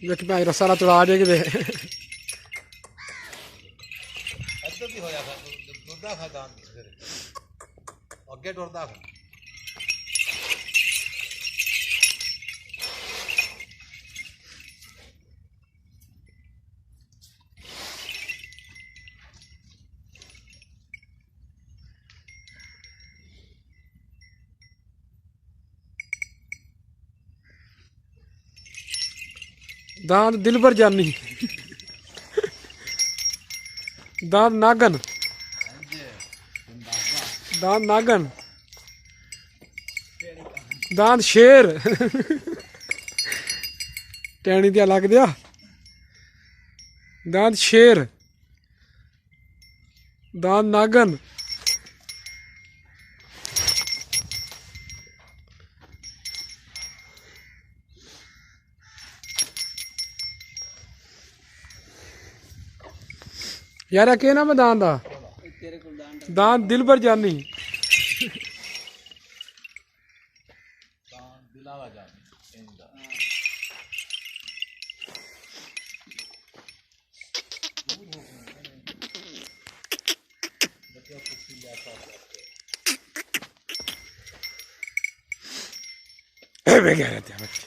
ਵਿੱਚ ਭਾਈ ਰਸਾ ਲਾ ਤੁੜਾ ਜੇ ਕਿਤੇ ਇੱਧਰ ਵੀ ਹੋਇਆ ਫਿਰ ਦੁੱਧਾ ਖਾਦਾ ਫਿਰ ਅੱਗੇ ਟੁਰਦਾ ਫਿਰ दांत दिल भर जानी दांत नागन दांत नागन दांत शेर टैनी दिया लग दिया दांत शेर दांत नागन यार के ना मैं दांत दा दांत दिल भर जानी दिलावा जानी मैं कह रहे थे बच्चे